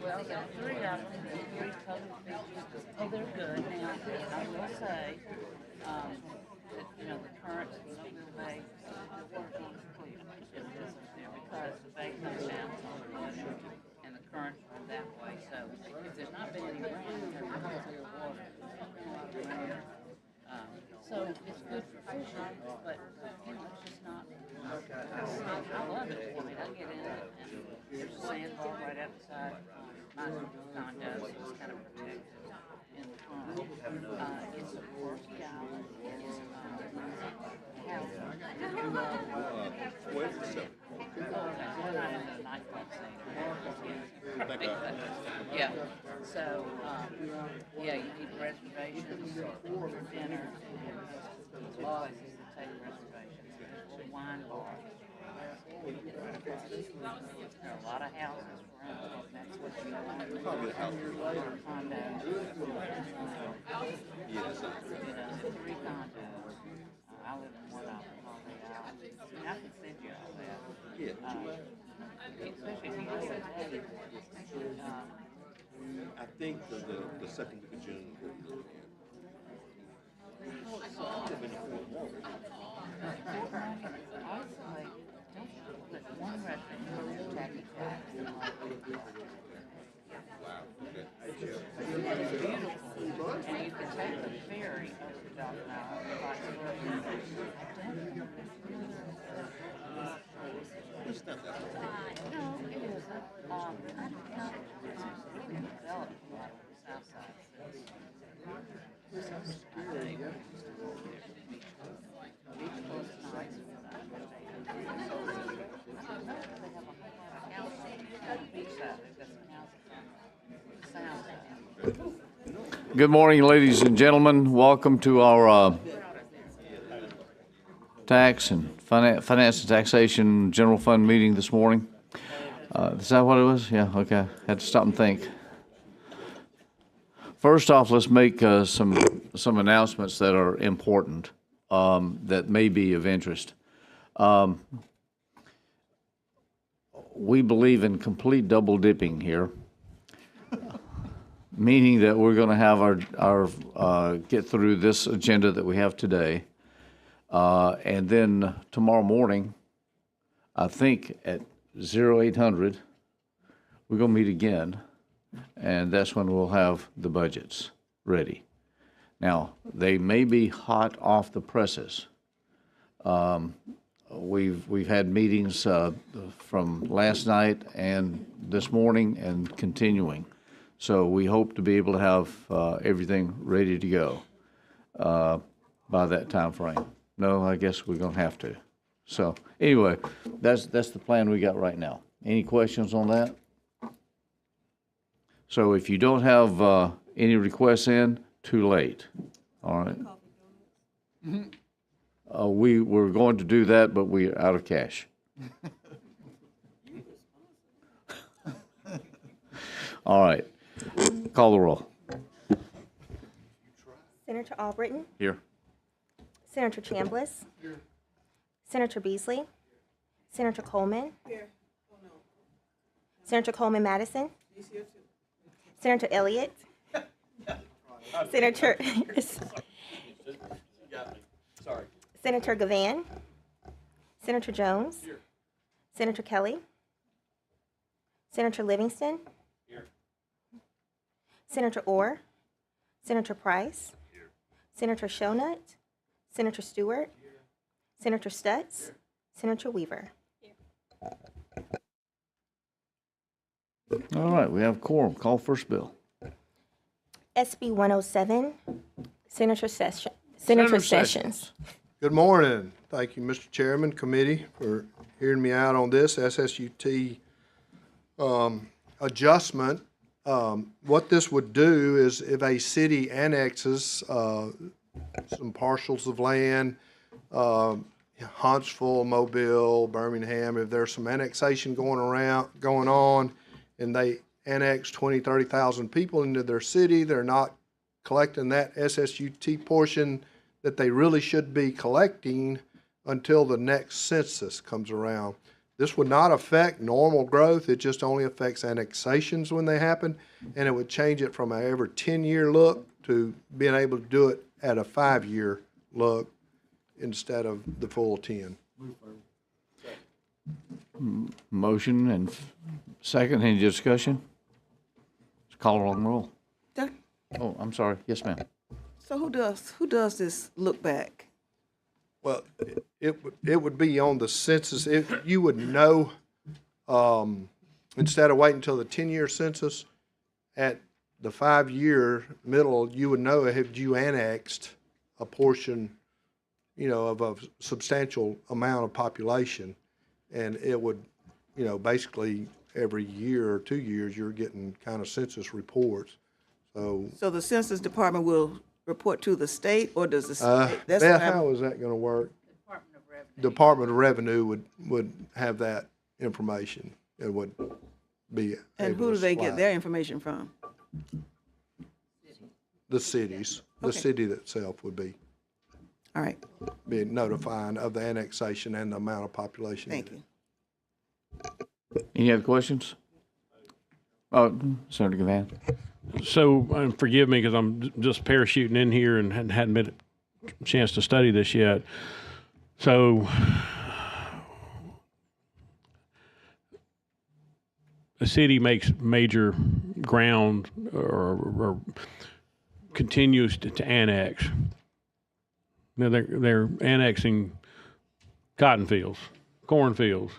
Well, there are three of them, three total features. Oh, they're good. Now, I will say, that, the current Snowmobile Bay, they're working on completion isn't there because the bay comes down on the water and the currents run that way. So if there's not been any rain, there's no clear water. So it's good for fishing, but it's just not. I love it. I mean, I get in it, and there's a sandbar right outside my condo, so it's kind of protected in the front. It's a quirky island. It's yeah. So, yeah, you need reservations for dinner. Two places that take reservations. There's a wine bar. There are a lot of houses around. That's what you want. Probably a house. Condos. Yes. Three condos. I live in one of them. I can send you all that. Yeah. Especially if you go ahead. I think the second week of June we'll be looking at. Isolate. Don't put one restaurant tacky tax. Wow. Okay. It's beautiful, and you can take the ferry over to Dolphin Island, vice versa. It's not that hard. No, it isn't. I don't know. It's really developed a lot on the south side. I know you used to go there to the beach. Beach was nice. I don't know if they have a whole lot of houses on the beach side. They've got some houses on the south side. Good morning, ladies and gentlemen. Welcome to our tax and finance and taxation general fund meeting this morning. Is that what it was? Yeah, okay. Had to stop and think. First off, let's make some announcements that are important, that may be of interest. We believe in complete double dipping here, meaning that we're going to have our get through this agenda that we have today, and then tomorrow morning, I think at 0800, we're going to meet again, and that's when we'll have the budgets ready. Now, they may be hot off the presses. We've had meetings from last night and this morning and continuing. So we hope to be able to have everything ready to go by that time frame. No, I guess we're going to have to. So anyway, that's the plan we got right now. Any questions on that? So if you don't have any requests in, too late. All right. We were going to do that, but we're out of cash. All right. Call the roll. Senator Albritton? Here. Senator Chambliss? Here. Senator Beasley? Senator Coleman? Here. Senator Coleman Madison? Senator Elliott? Senator Senator Gavan? Senator Jones? Here. Senator Kelly? Senator Livingston? Here. Senator Orr? Senator Price? Here. Senator Shonut? Senator Stewart? Here. Senator Stutz? Here. Senator Weaver? All right, we have quorum. Call first bill. SB 107, Senator Sessions. Good morning. Thank you, Mr. Chairman, committee, for hearing me out on this SSUT adjustment. What this would do is if a city annexes some parcels of land, Huntsville, Mobile, Birmingham, if there's some annexation going on, and they annex 20, 30,000 people into their city, they're not collecting that SSUT portion that they really should be collecting until the next census comes around. this would not affect normal growth. It just only affects annexations when they happen. And it would change it from a every 10-year look to being able to do it at a 5-year look instead of the full 10. Motion and second, any discussion? Let's call it on roll. Doc- Oh, I'm sorry. Yes, ma'am. So who does this look back? Well, it would be on the census. You would know, instead of waiting until the 10-year census, at the 5-year middle, you would know if you annexed a portion, of a substantial amount of population. And it would, basically every year or 2 years, you're getting kind of census reports. So the Census Department will report to the state, or does the state? Beth, how is that gonna work? Department of Revenue. Department of Revenue would have that information. It would be And able who to do they supply get their information from? the cities. The Okay. city itself would be All right, notifying of the annexation and the amount of population. in thank it. you. Any other questions? Senator Gavan. So, forgive me because I'm just parachuting in here and hadn't been a chance to study this yet. So, a city makes major ground or continues to annex. Now they're annexing cotton fields, cornfields,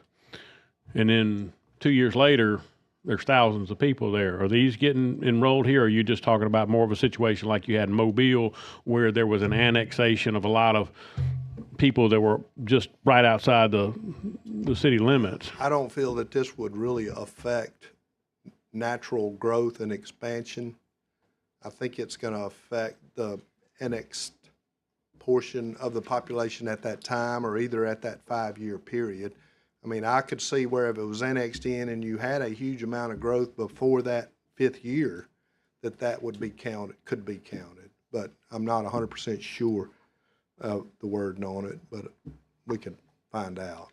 and then 2 years later, there's thousands of people there. Are these getting enrolled here, or are you just talking about more of a situation like you had in Mobile, where there was an annexation of a lot of people that were just right outside the city limits? I don't feel that this would really affect natural growth and expansion. I think it's going to affect the annexed portion of the population at that time, or either at that 5-year period. I mean, I could see where if it was annexed in and you had a huge amount of growth before that 5th year, that would be counted, could be counted. But I'm not 100% sure of the wording on it, but we could find out.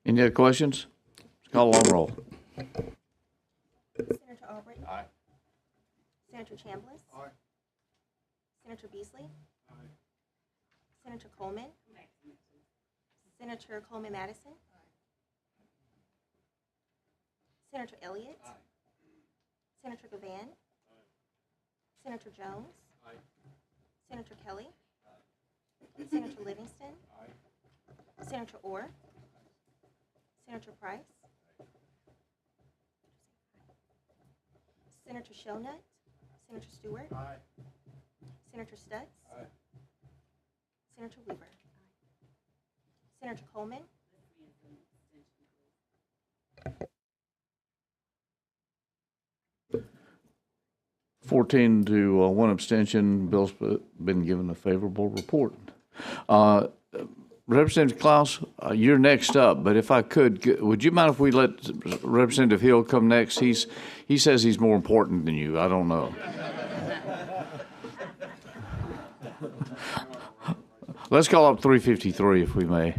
Any other questions? Let's call on roll. Senator Albright. Aye. Senator Chambliss. Aye. Senator Beasley. Aye. Senator Coleman. Senator Coleman Madison. Senator Elliott. Senator Gavan. Senator Jones. Senator Kelly. Senator Livingston. Senator Orr. Senator Price. Senator Shonut. Senator Stewart. Senator Stutz. Senator Weaver. Senator Coleman. 14 to 1 abstention. Bill's been given a favorable report. Representative Clouse, you're next up, but if I could, would you mind if we let Representative Hill come next? He says he's more important than you. I don't know. Let's call up 353 if we may.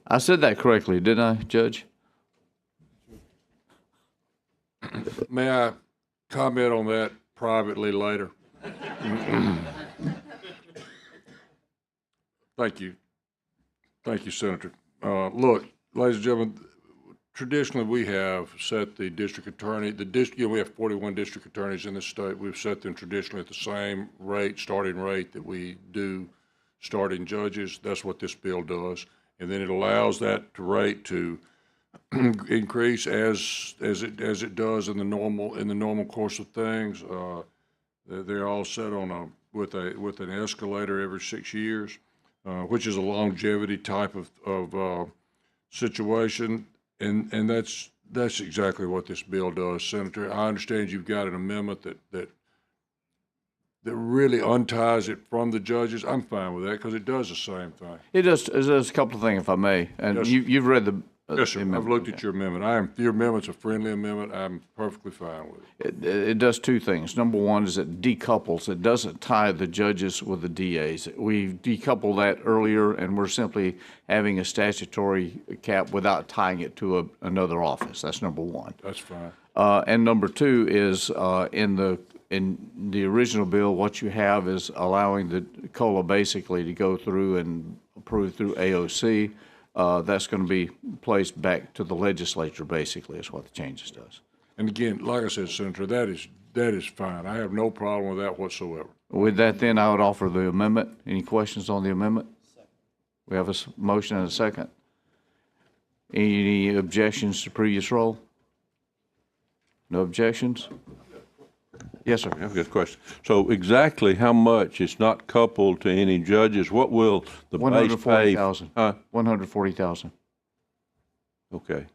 I said that correctly, didn't I, Judge? May I comment on that privately later? Thank you. Thank you, Senator. Look, ladies and gentlemen, traditionally we have set the district attorney, we have 41 district attorneys in the state. We've set them traditionally at the same rate, starting rate that we do starting judges. That's what this bill does. And then it allows that rate to increase as it does in the normal course of things. They're all set on with an escalator every 6 years, which is a longevity type of situation, and that's exactly what this bill does, Senator. I understand you've got an amendment that really unties it from the judges. I'm fine with that because it does the same thing. It does a couple of things, if I may. And Yes. you've read Yes, sir. I've amendment, looked okay. at your amendment. Your amendment's a friendly amendment. I'm perfectly fine with it. It does two things. Number one is it decouples. It doesn't tie the judges with the DAs. We decoupled that earlier, and we're simply having a statutory cap without tying it to another office. That's number one. That's fine. And number two is in the original bill, what you have is allowing the COLA basically to go through and approve through AOC. That's going to be placed back to the legislature, basically, is what the changes does. And again, like I said, Senator, that is fine. I have no problem with that whatsoever. With that, then, I would offer the amendment. Any questions on the amendment? We have a motion and a second. Any objections to previous roll? No objections? Yes, sir. I have a good question. So exactly how much, it's not coupled to any judges, what will the base pay? 140,000. 140,000. Okay.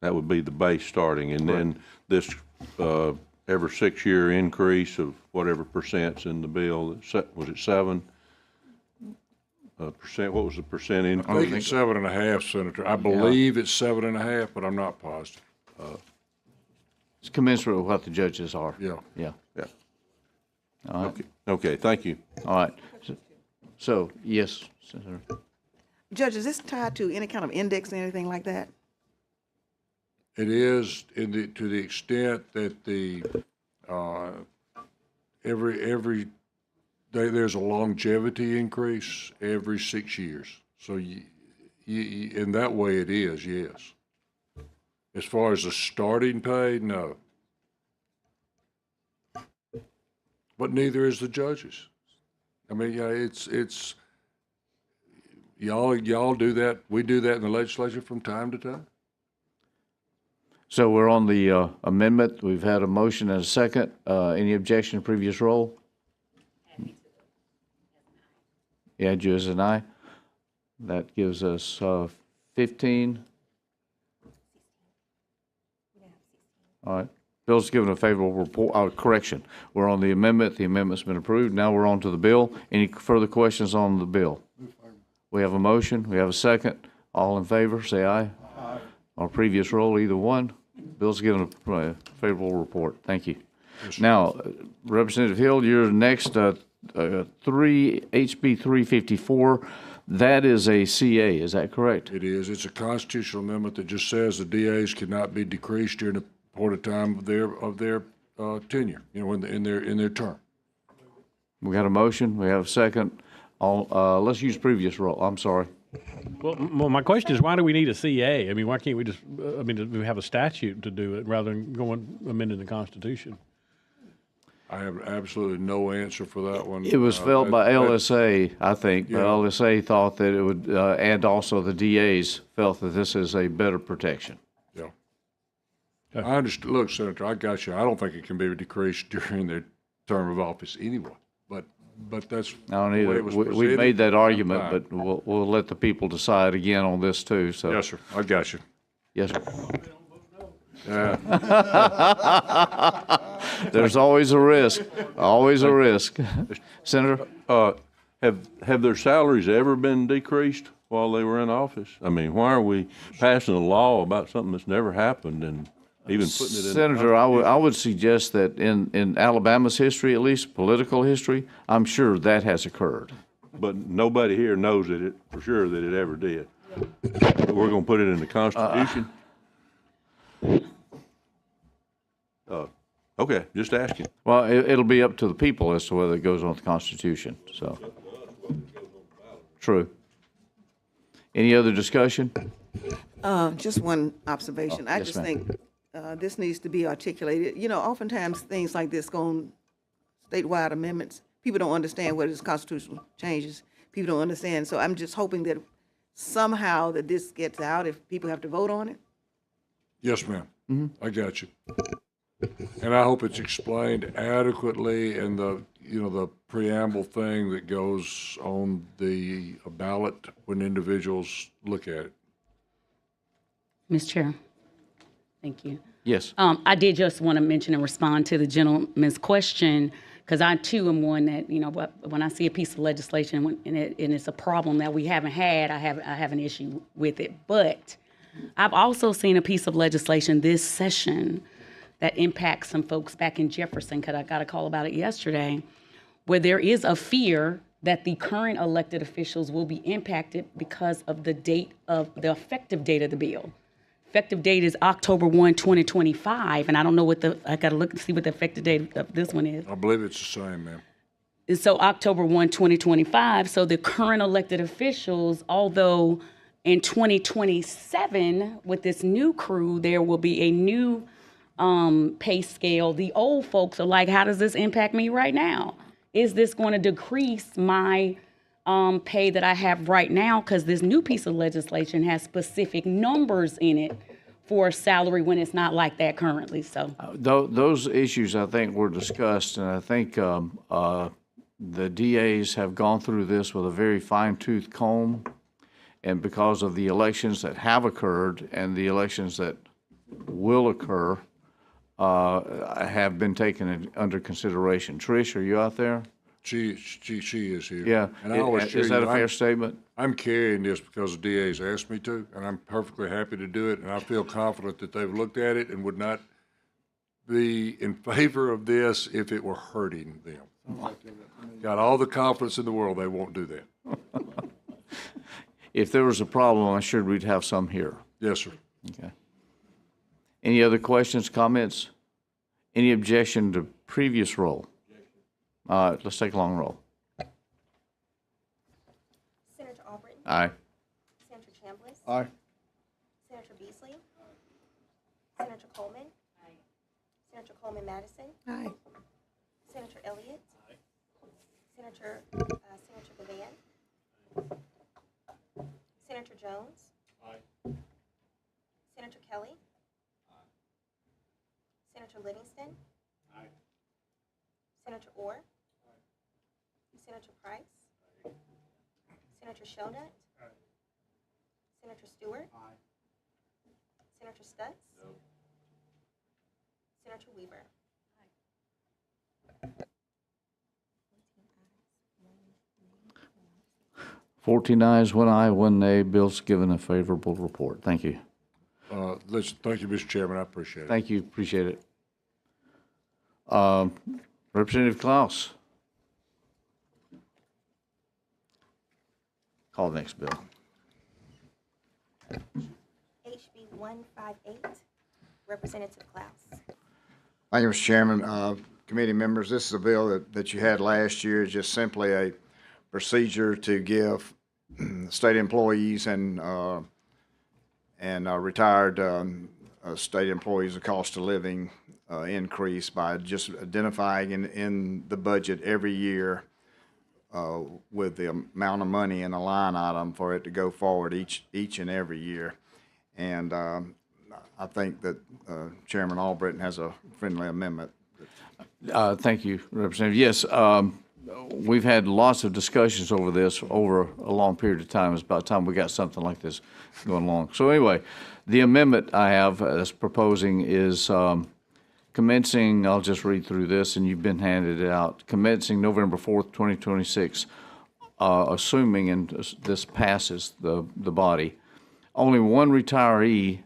That would be the base starting, and then this, every 6-year increase of whatever percent's in the bill, was it 7%? What was the percent I increase? think it's 7.5, Senator. I believe it's 7.5, but I'm not positive. It's commensurate with what the judges are. Yeah. Yeah. Yeah. All right. Okay, thank you. All right. So yes, Senator. Judge, is this tied to any kind of index or anything like that? It is to the extent that there's a longevity increase every 6 years. So you, in that way it is, yes. As far as the starting pay, no. But neither is the judges. I mean, yeah, it's y'all do that. We do that in the legislature from time to time. So we're on the amendment. We've had a motion and a second. Any objection to previous roll? Yeah, you as an aye. That gives us 15. All right. Bill's given a favorable report, correction. We're on the amendment. The amendment's been approved. Now we're on to the bill. Any further questions on the bill? We have a motion. We have a second. All in favor, say aye. Aye. On previous roll, either one. Bill's given a favorable report. Thank you. Yes, now, Representative Hill, you're next. HB 354. That is a CA. Is that correct? It is. It's a constitutional amendment that just says the DAs cannot be decreased during the point of time of their tenure. You know, in their term. We got a motion. We have a second. Let's use previous roll. I'm sorry. Well, my question is, why do we need a CA? I mean, why can't we just, we have a statute to do it rather than amending the Constitution? I have absolutely no answer for that one. It was felt by LSA, I think. Yeah. LSA thought that it would, and also the DAs felt that this is a better protection. Yeah. Okay. I understand. Look, Senator, I got you. I don't think it can be decreased during their term of office anyway. But that's I don't either. We made that argument, but we'll let the people decide again on this too. So yes, sir. I got you. Yes, sir. Yeah. There's always a risk. Always a risk. Senator, have their salaries ever been decreased while they were in office? I mean, why are we passing a law about something that's never happened and even putting it in? Senator, I would suggest that in Alabama's history, at least political history, I'm sure that has occurred. But nobody here knows it for sure that it ever did. We're going to put it in the Constitution. Okay, just asking. Well, it'll be up to the people as to whether it goes on the Constitution. So, true. Any other discussion? Just one observation. I yes, just ma'am. think this needs to be articulated. You know, oftentimes things like this go on statewide amendments. People don't understand what is constitutional changes. People don't understand. So I'm just hoping that somehow that this gets out if people have to vote on it. Yes, ma'am. Mm-hmm. I got you. And I hope it's explained adequately in the preamble thing that goes on the ballot when individuals look at it. Ms. Chair, thank you. Yes. I did just want to mention and respond to the gentleman's question Because I too am one that, you know, when I see a piece of legislation and it's a problem that we haven't had, I have an issue with it. But I've also seen a piece of legislation this session that impacts some folks back in Jefferson, because I got a call about it yesterday, where there is a fear that the current elected officials will be impacted because of the effective date of the bill. Effective date is October 1, 2025, and I don't know I got to look and see what the effective date of this one is. I believe it's the same, ma'am. And so October 1, 2025, so the current elected officials, although in 2027, with this new crew, there will be a new pay scale. The old folks are like, how does this impact me right now? Is this going to decrease my pay that I have right now? Because this new piece of legislation has specific numbers in it for salary when it's not like that currently. So Those issues, I think, were discussed, and I think the DAs have gone through this with a very fine-tooth comb, and because of the elections that have occurred and the elections that will occur, have been taken under consideration. Trish, are you out there? She is here. Yeah. And I always Is that a fair I'm- statement? I'm carrying this because the DA's asked me to, and I'm perfectly happy to do it, and I feel confident that they've looked at it and would not be in favor of this if it were hurting them. Got all the confidence in the world they won't do that. If there was a problem, I'm sure we'd have some here. Yes, sir. Okay. Any other questions, comments? Any objection to previous roll? Let's take a long roll. Senator Albritton? Aye. Senator Chambliss? Aye. Senator Beasley? Senator Coleman? Senator Coleman Madison? Aye. Senator Elliott? Senator Gavan? Senator Jones? Senator Kelly? Senator Livingston? Senator Orr? Senator Price? Senator Shonut? Senator Stewart? Senator Stutz? Senator Weaver? 14 ayes, 1 aye, 1 nay. Bill's given a favorable report. Thank you. Thank you, Mr. Chairman. I appreciate it. Thank you. Appreciate it. Representative Clouse. Call the next bill. HB 158, Representative Clouse. Thank you, Mr. Chairman. Committee members, this is a bill that you had last year. It's just simply a procedure to give state employees and retired state employees a cost of living increase by just identifying in the budget every year with the amount of money in a line item for it to go forward each and every year. And I think that Chairman Albritton has a friendly amendment. Thank you, Representative. Yes, we've had lots of discussions over this over a long period of time. It's about time we got something like this going along. So anyway, the amendment I have as proposing is commencing, I'll just read through this and you've been handed it out, commencing November 4th, 2026, assuming, and this passes the body, only one retiree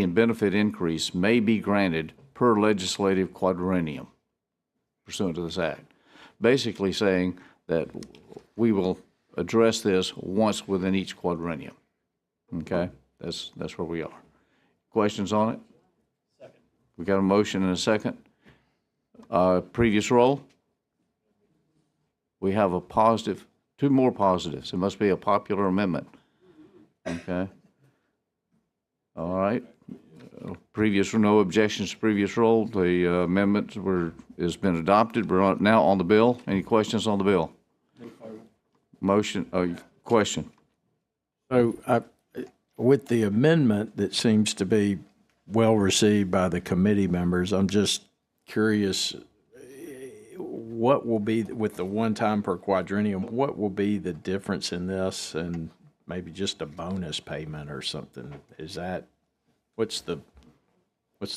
and benefit increase may be granted per legislative quadrennium pursuant to this act. Basically saying that we will address this once within each quadrennium. Okay? That's where we are. Questions on it? Second. We got a motion and a second. Previous roll? We have a positive, 2 more positives. It must be a popular amendment. Okay? All right. No objections to previous roll. The amendment has been adopted. We're now on the bill. Any questions on the bill? Motion, question. So with the amendment that seems to be well received by the committee members, I'm just curious, what will be, with the 1 time per quadrennium, what will be the difference in this and maybe just a bonus payment or something? Is that, what's the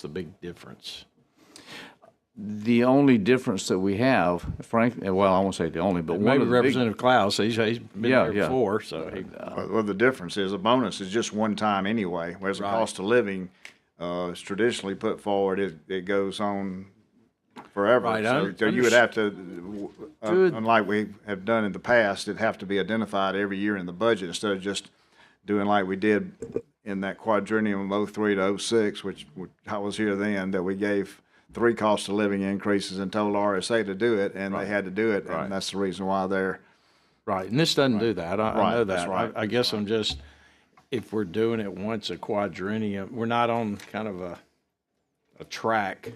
big difference? the only difference that we have, frankly, well, I won't say the only, but one Maybe of the big, Representative Clouse, he's been Yeah, there yeah. before, so he. Well, the difference is a bonus is just one time anyway, whereas the cost of living is traditionally put forward, it goes on forever. Right, So you would have to, unlike we have done in the past, it'd have to be identified every year in the budget instead of just doing like we did in that quadrennium of 03 to 06, which I was here then, that we gave 3 cost of living increases and told RSA to do it, and they had to do it, and that's the reason why they're. Right, and this doesn't do that. I know that's that. right. I guess I'm just, if we're doing it once a quadrennium, we're not on kind of a track.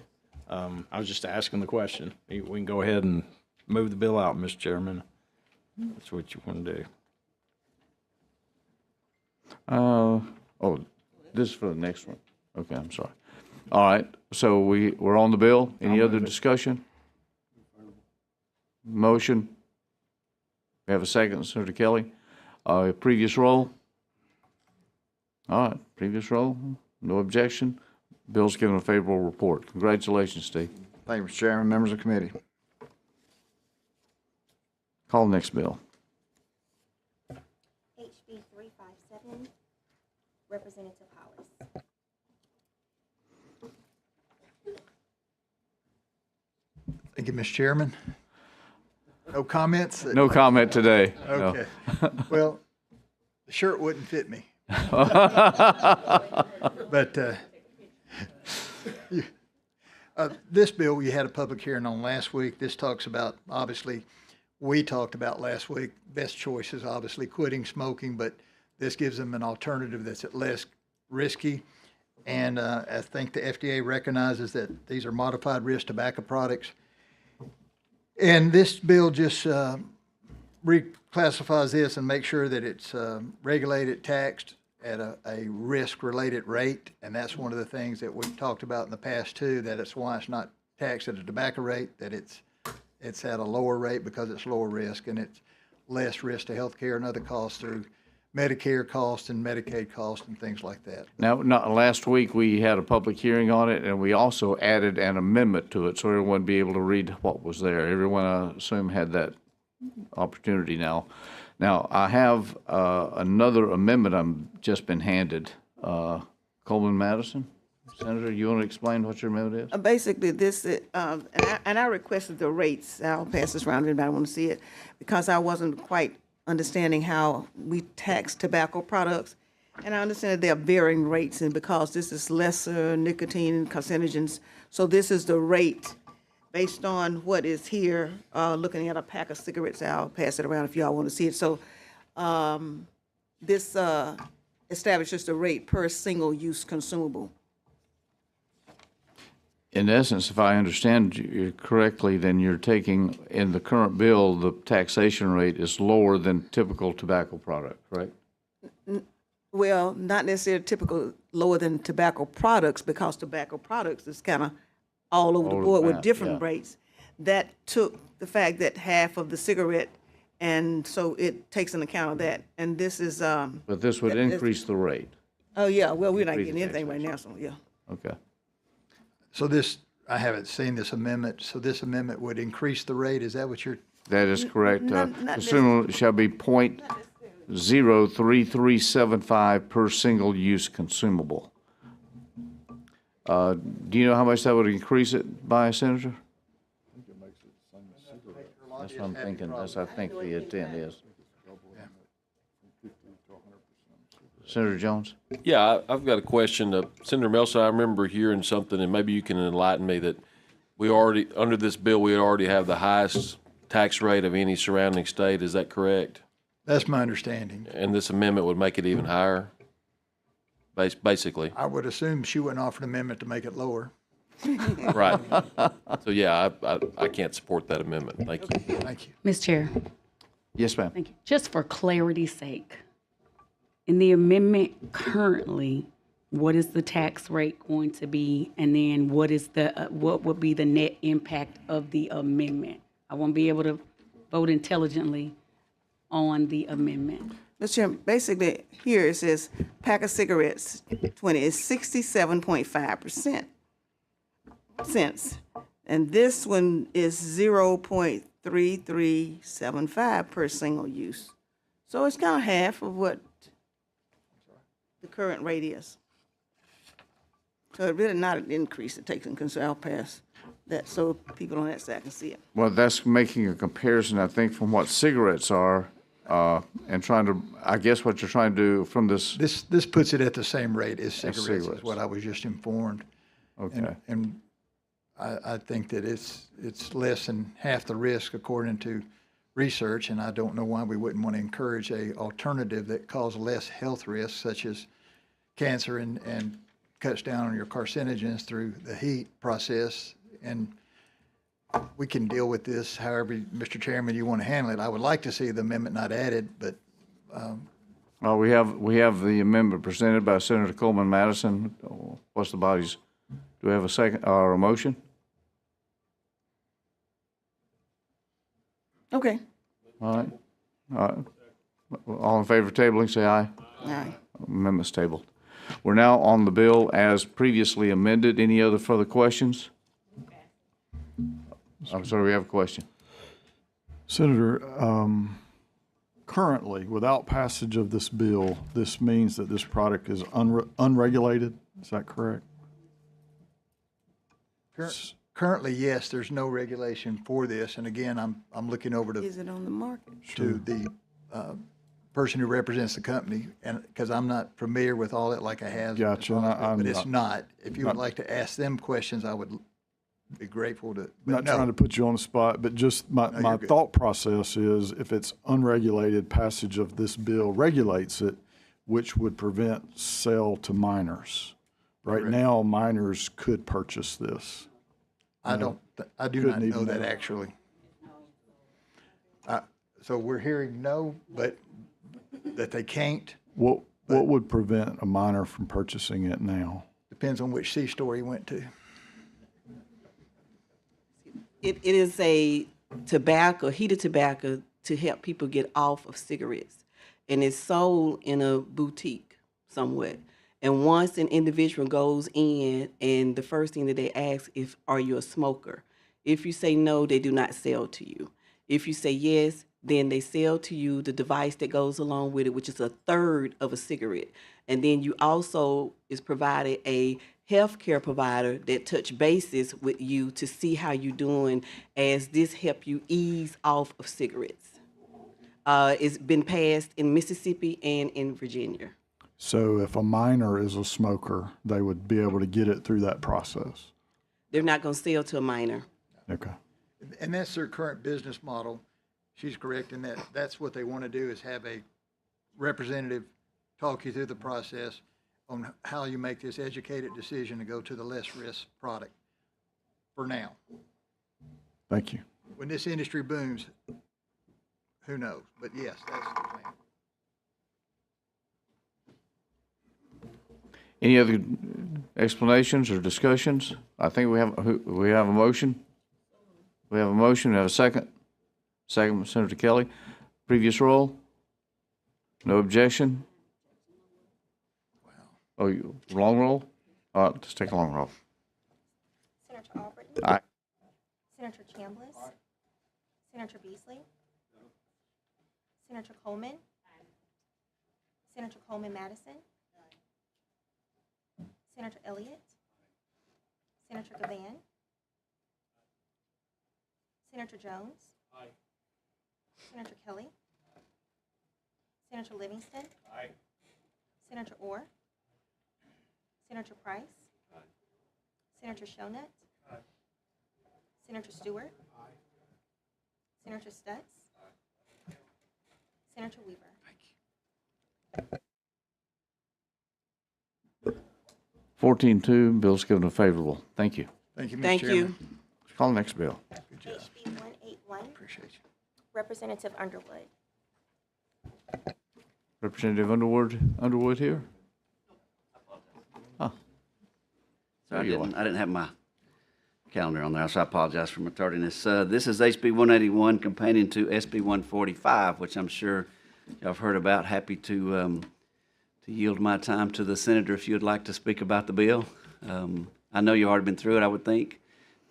I was just asking the question. We can go ahead and move the bill out, Mr. Chairman. That's what you want to do. oh, this is for the next one. Okay, I'm sorry. All right, so we're on the bill. Any other discussion? Motion? We have a second, Senator Kelly. Previous roll? All right, previous roll, no objection. Bill's given a favorable report. Congratulations, Steve. Thank you, Mr. Chairman, members of the committee. Call the next bill. HB 357, Representative Hollis. Thank you, Mr. Chairman. No comments? No comment today. No. Okay. Well, the shirt wouldn't fit me. But this bill we had a public hearing on last week. This talks about, obviously, we talked about last week, best choice is obviously quitting smoking, but this gives them an alternative that's less risky. And I think the FDA recognizes that these are modified risk tobacco products. And this bill just reclassifies this and makes sure that it's regulated, taxed at a risk-related rate. And that's one of the things that we've talked about in the past too, that it's why it's not taxed at a tobacco rate, that it's at a lower rate because it's lower risk and it's less risk to healthcare and other costs through Medicare costs and Medicaid costs and things like that. Now, last week we had a public hearing on it, and we also added an amendment to it so everyone would be able to read what was there. Everyone, I assume, had that opportunity now. Now, I have another amendment I've just been handed. Coleman Madison, Senator, you want to explain what your amendment is? Basically, this, and I requested the rates. I'll pass this around if anybody want to see it, because I wasn't quite understanding how we tax tobacco products. And I understand that there are varying rates, and because this is lesser nicotine and carcinogens, so this is the rate based on what is here. Looking at a pack of cigarettes, I'll pass it around if y'all want to see it. So this establishes the rate per single-use consumable. In essence, if I understand you correctly, then you're taking, in the current bill, the taxation rate is lower than typical tobacco product, right? Well, not necessarily typical lower than tobacco products, because tobacco products is kind of all over the board with different rates. That took the fact that half of the cigarette, and so it takes into account of that. And this is But this would increase the rate. oh yeah, well, we're not Increase getting the anything right now, so yeah. Okay. So this, I haven't seen this amendment, so this amendment would increase the rate, is that what you're? That is correct. Not Consumer shall be .03375 per single-use consumable. Do you know how much that would increase it by, Senator? That's what I'm thinking. That's, I think, the intent is. Senator Jones? Yeah, I've got a question. Senator Melson, I remember hearing something, and maybe you can enlighten me, that we already, under this bill, we already have the highest tax rate of any surrounding state. Is that correct? That's my understanding. And this amendment would make it even higher, basically? I would assume she wouldn't offer an amendment to make it lower. Right. So, yeah, I can't support that amendment. Thank you. Thank you. Ms. Chair, Yes, ma'am. thank you. Just for clarity's sake, in the amendment currently, what is the tax rate going to be? And then what is what would be the net impact of the amendment? I want to be able to vote intelligently on the amendment. Mr. Chairman, basically, here it says pack of cigarettes, 20 is 67.5% cents. And this one is 0.3375 per single use. So it's kind of half of what the current rate is. So it's really not an increase. It takes into consideration, I'll pass that so people on that side can see it. Well, that's making a comparison, I think, from what cigarettes are, and trying to, I guess what you're trying to do from this. This puts it at the same rate as cigarettes, cigarettes. is what I was just informed. Okay. And I think that it's less than half the risk according to research, and I don't know why we wouldn't want to encourage a alternative that causes less health risks, such as cancer and cuts down on your carcinogens through the heat process. And we can deal with this however, Mr. Chairman, you want to handle it. I would like to see the amendment not added, but Well, we have the amendment presented by Senator Coleman Madison. What's the body's? Do we have a second or a motion? Okay. All right. All in favor of tabling, say aye. Aye. Amendment's tabled. We're now on the bill as previously amended. Any other further questions? I'm sorry, we have a question. Senator, currently, without passage of this bill, this means that this product is unregulated. Is that correct? currently, yes, there's no regulation for this. And again, I'm looking over to Is it on the market? to the person who represents the company, and because I'm not familiar with all that like I have. Gotcha. And I'm But it's not- not. If you would like to ask them questions, I would be grateful to. but Not no. trying to put you on the spot, but just my you're good. thought process is if it's unregulated, passage of this bill regulates it, which would prevent sale to minors. Right Correct. now, minors could purchase this. I do couldn't not know even that know. actually. So we're hearing no, but that they can't, What would prevent a minor from purchasing it now? depends on which C-store he went to. It is a tobacco, heated tobacco to help people get off of cigarettes. And it's sold in a boutique somewhat. And once an individual goes in, and the first thing that they ask is, are you a smoker? If you say no, they do not sell to you. If you say yes, then they sell to you the device that goes along with it, which is a third of a cigarette. And then you also is provided a healthcare provider that touch bases with you to see how you're doing as this help you ease off of cigarettes. It's been passed in Mississippi and in Virginia. So if a minor is a smoker, they would be able to get it through that process. They're not going to sell to a minor. Okay. And that's their current business model. She's correct in that that's what they want to do, is have a representative talk you through the process on how you make this educated decision to go to the less risk product for now. Thank you. When this industry booms, who knows? But yes, that's the plan. Any other explanations or discussions? I think we have a motion. We have a motion. We have a second. Second, Senator Kelly. Previous roll? No objection? Oh, long roll? All right, let's take a long roll. Senator Albritton? Aye. Senator Chambliss? Senator Beasley? Senator Coleman? Senator Coleman Madison? Senator Elliott? Senator Gavan? Senator Jones? Senator Kelly? Senator Livingston? Senator Orr? Senator Price? Senator Shonut? Senator Stewart? Senator Stutz? Senator Weaver? 14-2, bill's given a favorable. Thank you. Thank you, Mr. Thank Chairman. you. Let's call the next bill. HB 181, Appreciate you. Representative Underwood. Representative Underwood here? Huh. So I didn't have my calendar on there, so I apologize for my tardiness. This is HB 181, companion to SB 145, which I'm sure y'all have heard about. Happy to yield my time to the senator if you would like to speak about the bill. I know you've already been through it, I would think,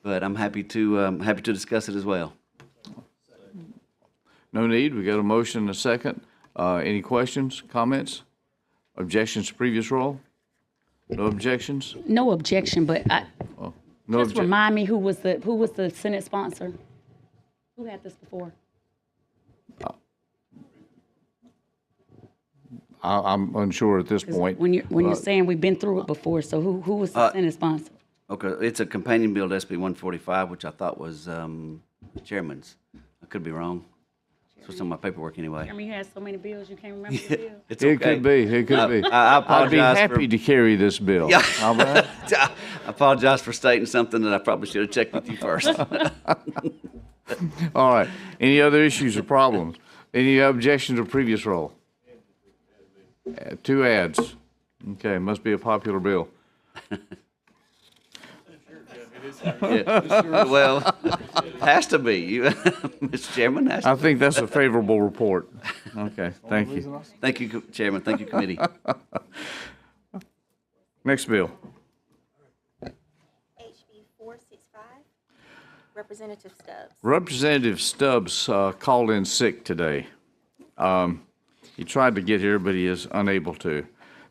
but I'm happy to discuss it as well. No need. We got a motion and a second. Any questions, comments, objections to previous roll? No objections? No objection, but No just remind me who was the Senate sponsor? Who had this before? I'm unsure at this point. When you're saying we've been through it before, so who was the Senate sponsor? Okay, it's a companion bill to SB 145, which I thought was chairman's. I could be wrong. It's what's on my paperwork anyway. Chairman, you had so many bills you can't remember the bill. It's okay. It could be. It could be. I I'd be apologize happy to carry this bill. Yeah. How about I apologize for stating something that I probably should have checked with you first. All right. Any other issues or problems? Any objections to previous roll? 2 adds. Okay, must be a popular bill. Yeah, well, has to be. Mr. Chairman, has to I think that's a favorable report. Okay, thank you. Thank you, Chairman. Thank you, committee. Next bill. HB 465, Representative Stubbs. Representative Stubbs called in sick today. He tried to get here, but he is unable to.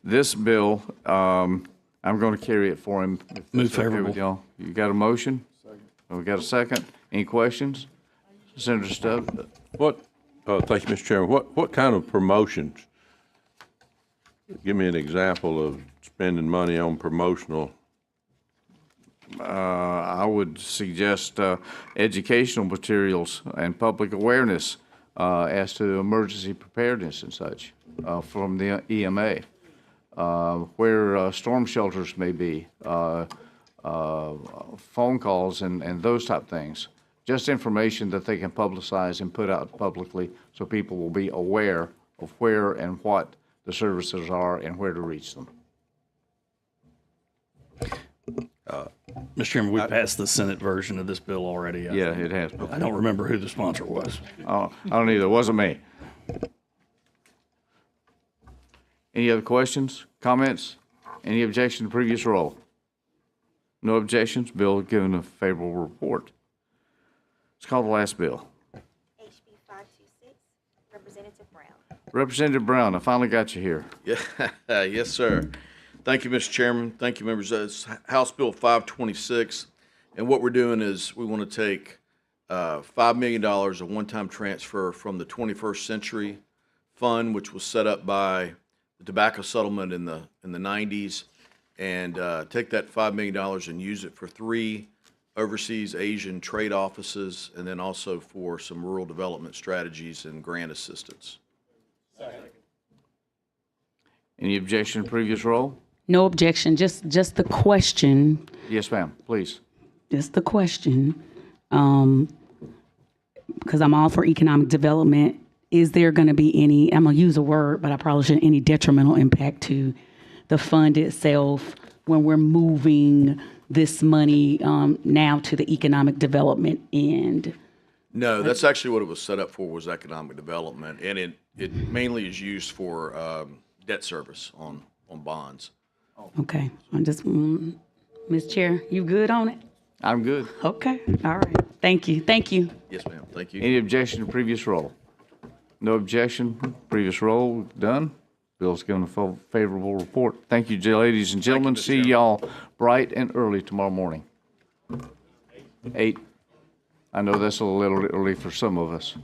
This bill, I'm going to carry it for him. Move Okay favorable. with y'all. You got a motion? We got a second? Any questions? Senator Stubbs? Thank you, Mr. Chairman. What kind of promotions? Give me an example of spending money on promotional. I would suggest educational materials and public awareness as to emergency preparedness and such from the EMA, where storm shelters may be, phone calls and those type things. Just information that they can publicize and put out publicly so people will be aware of where and what the services are and where to reach them. Mr. Chairman, we passed the Senate version of this bill already. Yeah, it has. I don't remember who the sponsor was. I don't either. It wasn't me. Any other questions, comments? Any objection to previous roll? No objections. Bill given a favorable report. Let's call the last bill. HB 526, Representative Brown. Representative Brown, I finally got you here. Yeah, yes, sir. Thank you, Mr. Chairman. Thank you, members. It's House Bill 526, and what we're doing is we want to take $5 million, a one-time transfer from the 21st Century Fund, which was set up by the tobacco settlement in the 90s, and take that $5 million and use it for 3 overseas Asian trade offices, and then also for some rural development strategies and grant assistance. Any objection to previous roll? No objection, just the question, Yes, ma'am, please. just the question, because I'm all for economic development. Is there going to be any, I'm going to use a word, but I probably shouldn't, any detrimental impact to the fund itself when we're moving this money now to the economic development end? No, that's actually what it was set up for, was economic development, and it mainly is used for debt service on bonds. Okay, I'm just, Ms. Chair, you good on it? I'm good. Okay, all right. Thank you. Yes, ma'am. Thank you. Any objection to previous roll? No objection. Previous roll done. Bill's given a favorable report. Thank you, ladies and gentlemen. See y'all bright and early tomorrow morning. 8. I know that's a little early for some of us.